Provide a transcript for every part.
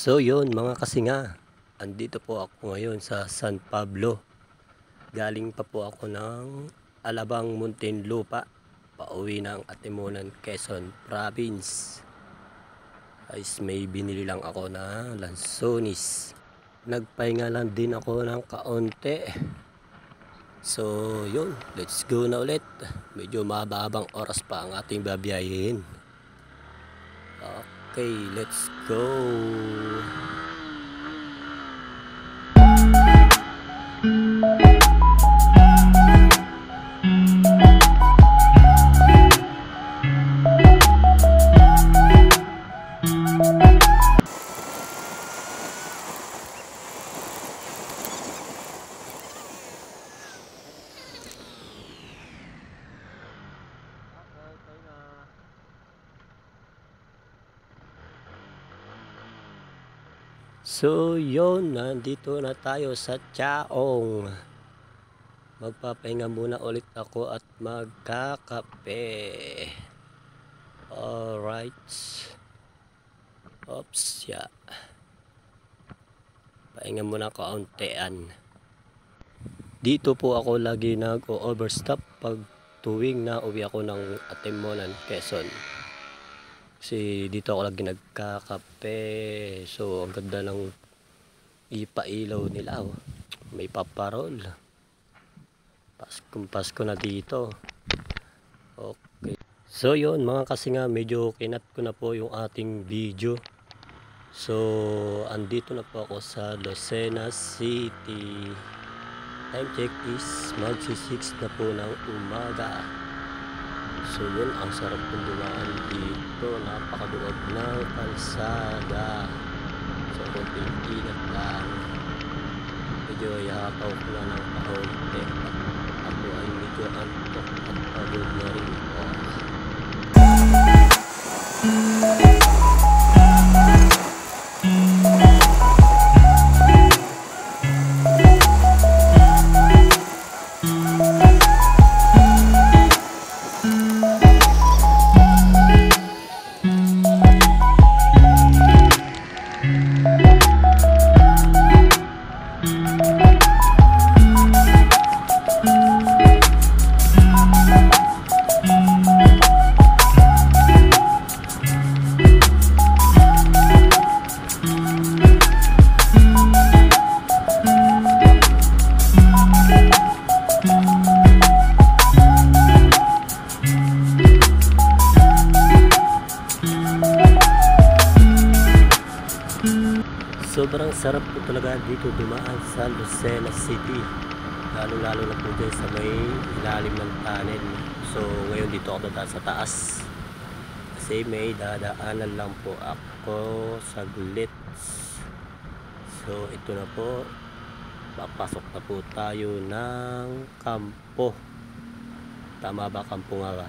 So yun mga kasinga, andito po ako ngayon sa San Pablo. Galing pa po ako ng Alabang Muntinlupa, pauwi ng Atimonan, Quezon Province. Guys, may binili lang ako na lansonis. Nagpahinga lang din ako ng kaunti. So yun, let's go na ulit. Medyo mababang oras pa ang ating babiyahin. Okay, let's go. So yun, nandito na tayo sa Chaong. Magpapahinga muna ulit ako at magkakape. Alright. Oops, yeah. Pahinga muna kauntian. Dito po ako lagi nag-overstop pag tuwing na uwi ako ng Atimonan, Quezon. Kasi dito ako lagi nagkakape. So ang ganda ng ipailaw nila, oh. May paparol. Pasko na dito. Okay. So yun mga kasinga, medyo kinat ko na po yung ating video. So andito na po ako sa Lucena City. Time check is magsi 6 na po ng umaga. So yun, ang sarap kong dumaan dito. Napakaduwag ng kalsada. So konting ingat lang. Medyo yapaw ko na ng kaunti. Ako ay medyo antok at pagod na rin po. Sobrang sarap po talaga dito dumaan sa Lucena City, lalo na po dyan sa may ilalim ng tunnel. So ngayon dito ako dadaan sa taas kasi may dadaanan lang po ako saglit. So ito na po, papasok na po tayo ng kampo. Tama ba, kampo nga ba?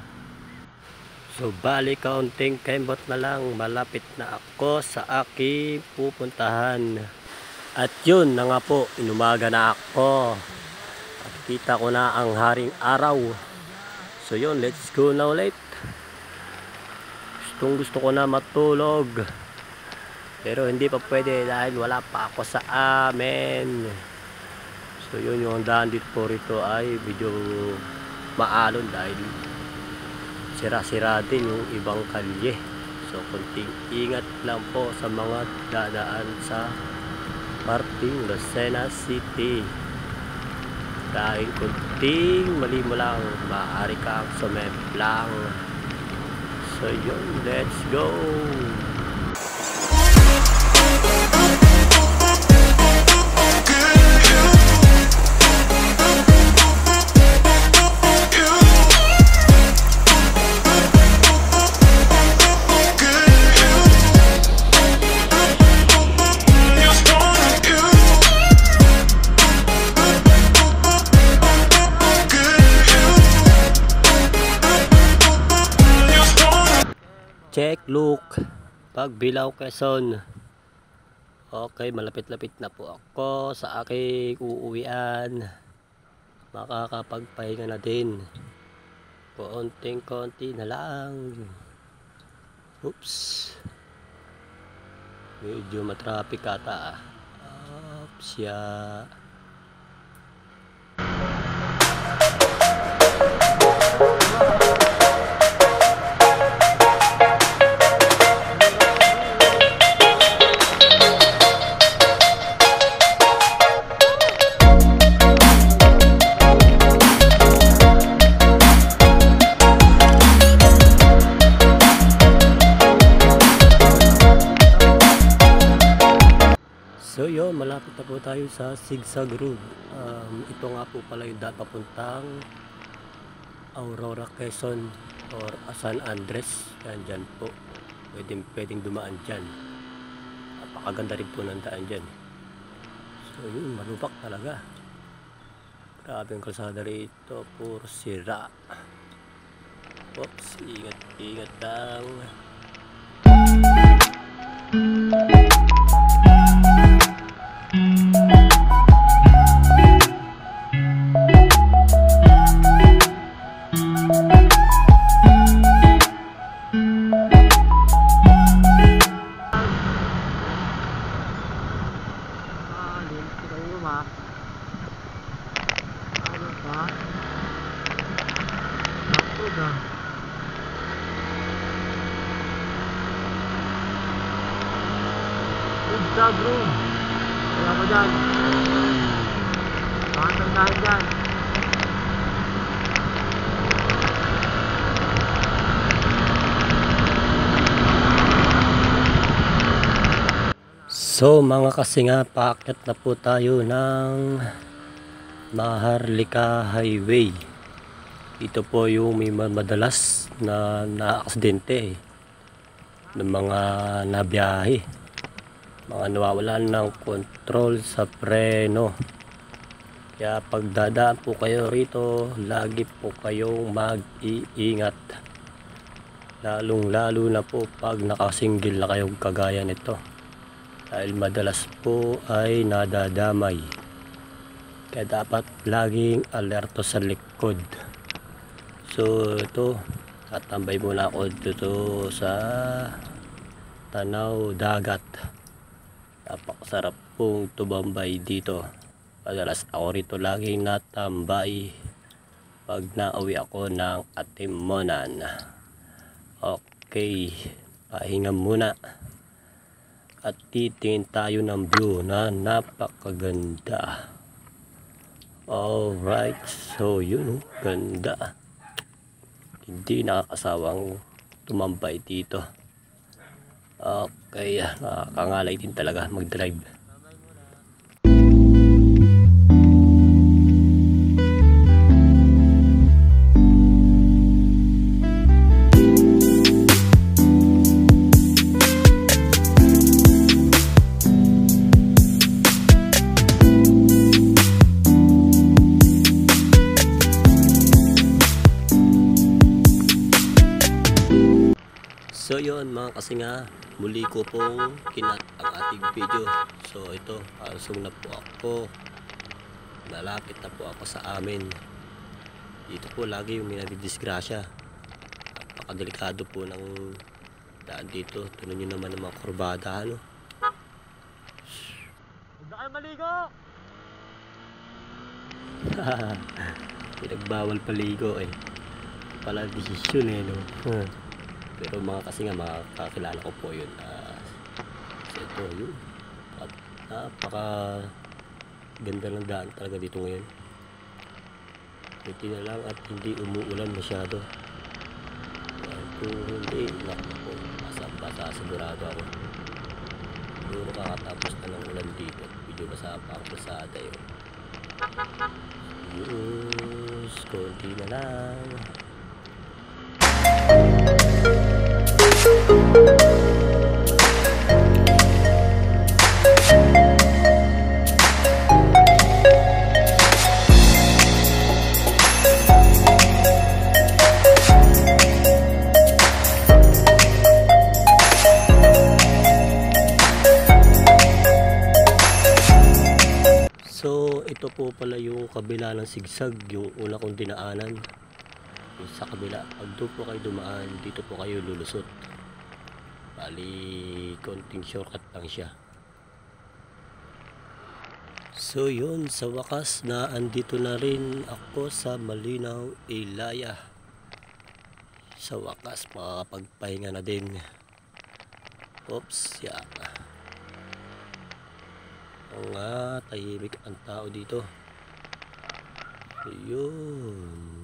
So bali kaunting kembot na lang, malapit na ako sa aking pupuntahan. At yun na nga po, inumaga na ako. At kita ko na ang haring araw. So yun, let's go na ulit. Gusto ko na matulog. Pero hindi pa pwede dahil wala pa ako sa amin. So yun, yung daan dito po rito ay medyo maalon dahil sira-sira din yung ibang kalye. So konting ingat lang po sa mga dadaan sa parting Lucena City. Dahil konting mali mo lang, maaari kang sumemplang. So yun, let's go. Check, look, Pagbilao, Quezon. Okay, malapit-lapit na po ako sa aking uuwian. Makakapagpahinga na din. Konting-konti na lang. Oops. Medyo matraffic ata. Siya. So yun, malapit na po tayo sa Zigzag Road. Ito nga po pala yung daan papuntang Aurora, Quezon or San Andres. Yan dyan po. Pwedeng dumaan dyan. Napakaganda rin po ng daan dyan. So yun, malupak talaga. Grabe ang kalsada rito. Puro sira. Oops, ingat lang. Zigzag room. Kaya mo dyan. Pakantang tayo dyan. So mga kasinga, paakyat na po tayo ng Maharlika Highway. Ito po yung may madalas na aksidente ng mga nabiyahe, mga nawawalan ng control sa preno. Kaya pagdadaan po kayo rito, lagi po kayong mag-iingat, lalong lalo na po pag nakasinggil na kayong kagaya nito, dahil madalas po ay nadadamay. Kaya dapat laging alerto sa likod. So ito, tatambay muna ako dito sa tanaw dagat. Napakasarap pong tumambay dito. Madalas ako rito laging natambay pag nauwi ako ng Atimonan. Okay, pahinga muna at titingin tayo ng view na napakaganda. Alright, so yun, ganda. Hindi nakakasawang tumambay dito. Okay, nakakangalay din talaga mag-drive. So yun mga kasinga, muli ko pong kinat ang ating video. So ito, palusong na po ako. Malapit na po ako sa amin. Dito po lagi yung minadidisgrasya. Napakadelikado po ng daan dito. Tunan nyo naman ng mga kurbada, ano? Huwag na kayo maligo! Pinagbawal paligo eh. Pala desisyon eh, no? Pero mga kasi nga, makakilala ko po yun. So ito yun. At napaka ganda ng daan talaga dito ngayon. Buti na lang at hindi umuulan masyado. Kung hindi, naku, basa-basa sigurado ako. Siguro kakatapos na ng ulan dito. Medyo basa pa ang pasada yun. Yes, konti na lang. So ito po pala yung kabila ng Zigzag, yung una kong dinaanan. Sa kabila, pag doon po kayo dumaan, dito po kayo lulusot. Bali konting shortcut lang siya. So yun, sa wakas na andito na rin ako sa Malinaw, Ilaya. Sa wakas makakapagpahinga na din. Oops, yeah. Oo nga, tahimik ang tao dito. Yun.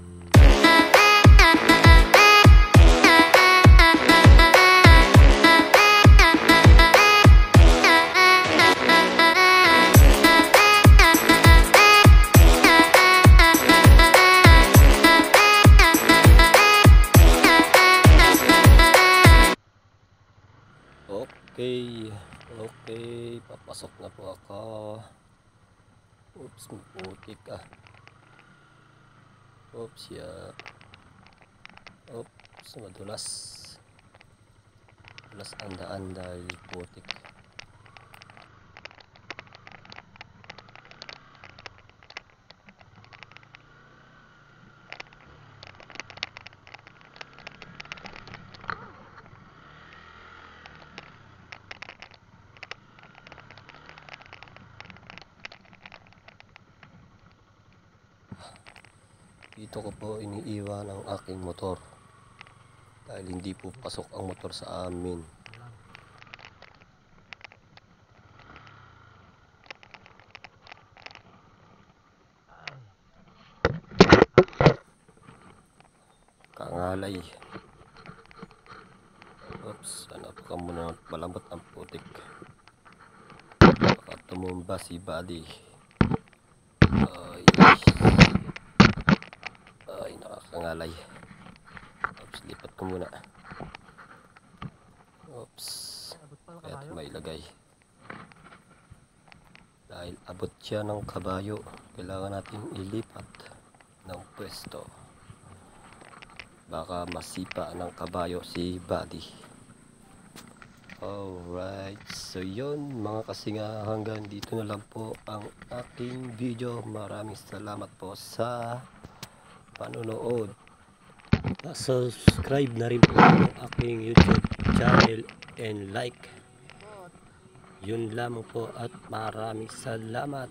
Okay, papasok na po ako. Oops, putik ah. Oops, yeah. Oops, madulas. Madulas ang daan dahil putik. Dito ko po iniiwan ang aking motor dahil hindi po pasok ang motor sa amin. Kangalay. Oops, hanap ka muna, malambot ang putik. Baka tumumba si Buddy. Ay, nakakangalay. Oops, lipat ko muna. Oops, kaya may ilagay. Dahil abot siya ng kabayo, kailangan natin ilipat ng pwesto. Baka masipa ng kabayo si Buddy. Alright, so yun mga kasinga, hanggang dito na lang po ang aking video. Maraming salamat po sa panonood. Subscribe na rin po ang aking YouTube channel and like. Yun lamang po at maraming salamat.